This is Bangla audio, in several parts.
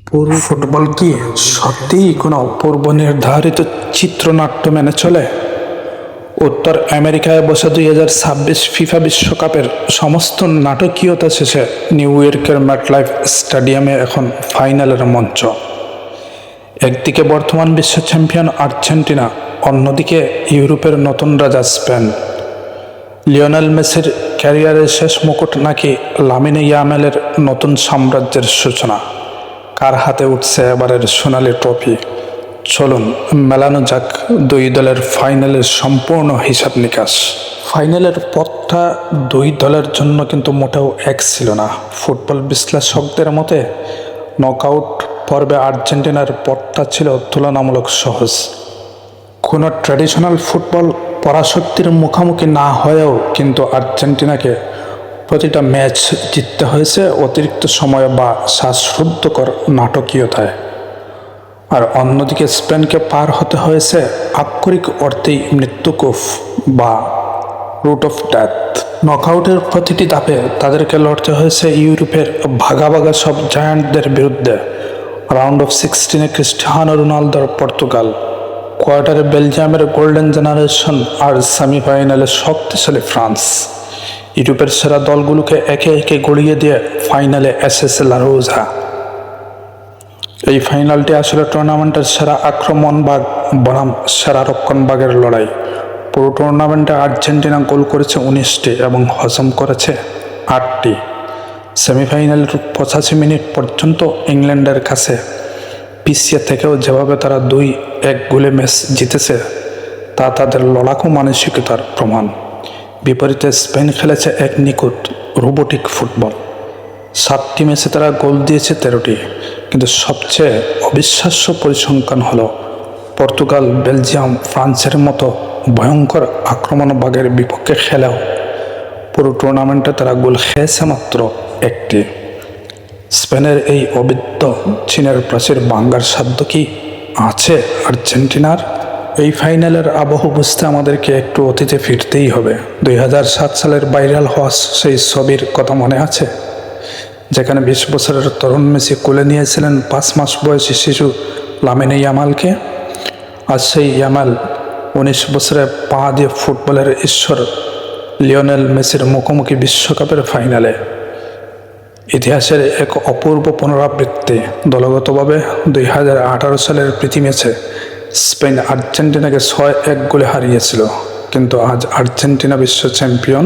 ফুটবল কি সত্যিই কোনো পূর্ব নির্ধারিত চিত্রনাট্য মেনে চলে? উত্তর আমেরিকায় বসে 2026 ফিফা বিশ্বকাপের সমস্ত নাটকীয়তা শেষে নিউ ইয়র্কের ম্যাটলাইফ স্টেডিয়ামে এখন ফাইনালের মঞ্চ। একদিকে বর্তমান বিশ্ব চ্যাম্পিয়ন আর্জেন্টিনা, অন্যদিকে ইউরোপের নতুন রাজা স্পেন। লিওনেল মেসির ক্যারিয়ারের শেষ মুকুট নাকি লামিনে ইয়ামালের নতুন সাম্রাজ্যের সূচনা? কার হাতে উঠছে এবারের সোনালি ট্রফি? চলুন মেলানো যাক দুই দলের ফাইনালের সম্পূর্ণ হিসাব নিকাশ। ফাইনালের পথটা দুই দলের জন্য কিন্তু মোটেও এক ছিল না। ফুটবল বিশ্লেষকদের মতে নকআউট পর্বে আর্জেন্টিনার পথটা ছিল তুলনামূলক সহজ। কোনো ট্র্যাডিশনাল ফুটবল পরাশক্তির মুখোমুখি না হয়েও কিন্তু আর্জেন্টিনাকে প্রতিটা ম্যাচ জিততে হয়েছে অতিরিক্ত সময় বা শ্বাসরুদ্ধকর নাটকীয়তায়। আর অন্যদিকে স্পেনকে পার হতে হয়েছে আক্ষরিক অর্থেই মৃত্যুকূপ বা রুট অফ ডেথ। নকআউটের প্রতিটি ধাপে তাদেরকে লড়তে হয়েছে ইউরোপের ভাগা ভাগা সব জায়ান্টদের বিরুদ্ধে। রাউন্ড অফ 16 ক্রিস্টিয়ানো রোনালদোর পর্তুগাল, কোয়ার্টারে বেলজিয়ামের গোল্ডেন জেনারেশন, আর সেমিফাইনালে শক্তিশালী ফ্রান্স। ইউরোপের সেরা দলগুলোকে একে একে গড়িয়ে দিয়ে ফাইনালে এসেছে লা রোজা। এই ফাইনালটি আসলে টুর্নামেন্টের সেরা আক্রমণভাগ বনাম সেরা রক্ষণভাগের লড়াই। পুরো টুর্নামেন্টে আর্জেন্টিনা গোল করেছে 19টি এবং হজম করেছে 8টি। সেমিফাইনালের 85 মিনিট পর্যন্ত ইংল্যান্ডের কাছে পিছিয়ে থেকেও যেভাবে তারা 2-1 গোলে ম্যাচ জিতেছে তা তাদের লড়াকু মানসিকতার প্রমাণ। বিপরীতে স্পেন খেলেছে এক নিখুঁত রোবোটিক ফুটবল। 7টি ম্যাচে তারা গোল দিয়েছে 13টি, কিন্তু সবচেয়ে অবিশ্বাস্য পরিসংখ্যান হলো পর্তুগাল, বেলজিয়াম, ফ্রান্সের মতো ভয়ঙ্কর আক্রমণভাগের বিপক্ষে খেলেও পুরো টুর্নামেন্টে তারা গোল খেয়েছে মাত্র 1টি। স্পেনের এই অবিদ্য চীনের প্রাচীর ভাঙ্গার সাধ্য কি আছে আর্জেন্টিনার? এই ফাইনালের আবহ বুঝতে আমাদেরকে একটু অতীতে ফিরতেই হবে। 2007 সালের ভাইরাল হওয়া সেই ছবির কথা মনে আছে, যেখানে 20 বছরের তরুণ মেসি কোলে নিয়েছিলেন 5 মাস বয়সী শিশু লামিনে ইয়ামালকে। আর সেই ইয়ামাল 19 বছরে পা দিয়ে ফুটবলের ঈশ্বর লিওনেল মেসির মুখোমুখি বিশ্বকাপের ফাইনালে। ইতিহাসের এক অপূর্ব পুনরাবৃত্তি। দলগতভাবে 2018 সালের প্রীতি ম্যাচে স্পেন আর্জেন্টিনাকে 6-1 গোলে হারিয়েছিল, কিন্তু আজ আর্জেন্টিনা বিশ্ব চ্যাম্পিয়ন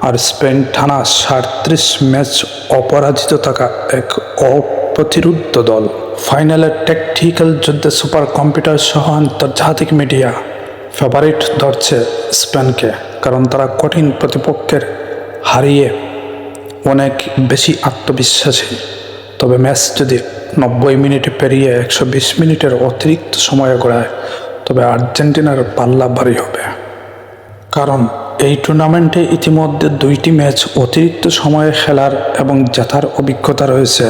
আর স্পেন টানা 37 ম্যাচ অপরাজিত থাকা এক অপ্রতিরোধ্য দল। ফাইনালের ট্যাকটিক্যাল যুদ্ধে সুপার কম্পিউটার সহ আন্তর্জাতিক মিডিয়া ফেভারিট ধরছে স্পেনকে, কারণ তারা কঠিন প্রতিপক্ষের হারিয়ে অনেক বেশি আত্মবিশ্বাসী। তবে ম্যাচ যদি 90 মিনিটে পেরিয়ে 120 মিনিটের অতিরিক্ত সময়ে গড়ায়, তবে আর্জেন্টিনার পাল্লা ভারী হবে। কারণ এই টুর্নামেন্টে ইতিমধ্যে 2টি ম্যাচ অতিরিক্ত সময়ে খেলার এবং জেতার অভিজ্ঞতা রয়েছে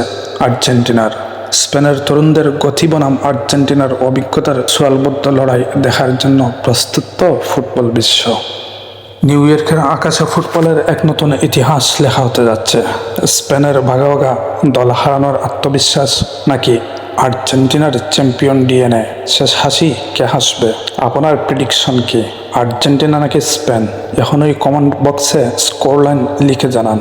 আর্জেন্টিনার। স্পেনের তরুণদের গতি বনাম আর্জেন্টিনার অভিজ্ঞতার সোয়ালবদ্ধ লড়াই দেখার জন্য প্রস্তুত তো ফুটবল বিশ্ব। নিউ ইয়র্কের আকাশে ফুটবলের এক নতুন ইতিহাস লেখা হতে যাচ্ছে। স্পেনের ভাগা ভাগা দল হারানোর আত্মবিশ্বাস নাকি আর্জেন্টিনার চ্যাম্পিয়ন ডিএনএ? শেষ হাসি কে হাসবে? আপনার প্রেডিকশন কি? আর্জেন্টিনা নাকি স্পেন? এখনই কমেন্ট বক্সে স্কোরলাইন লিখে জানান।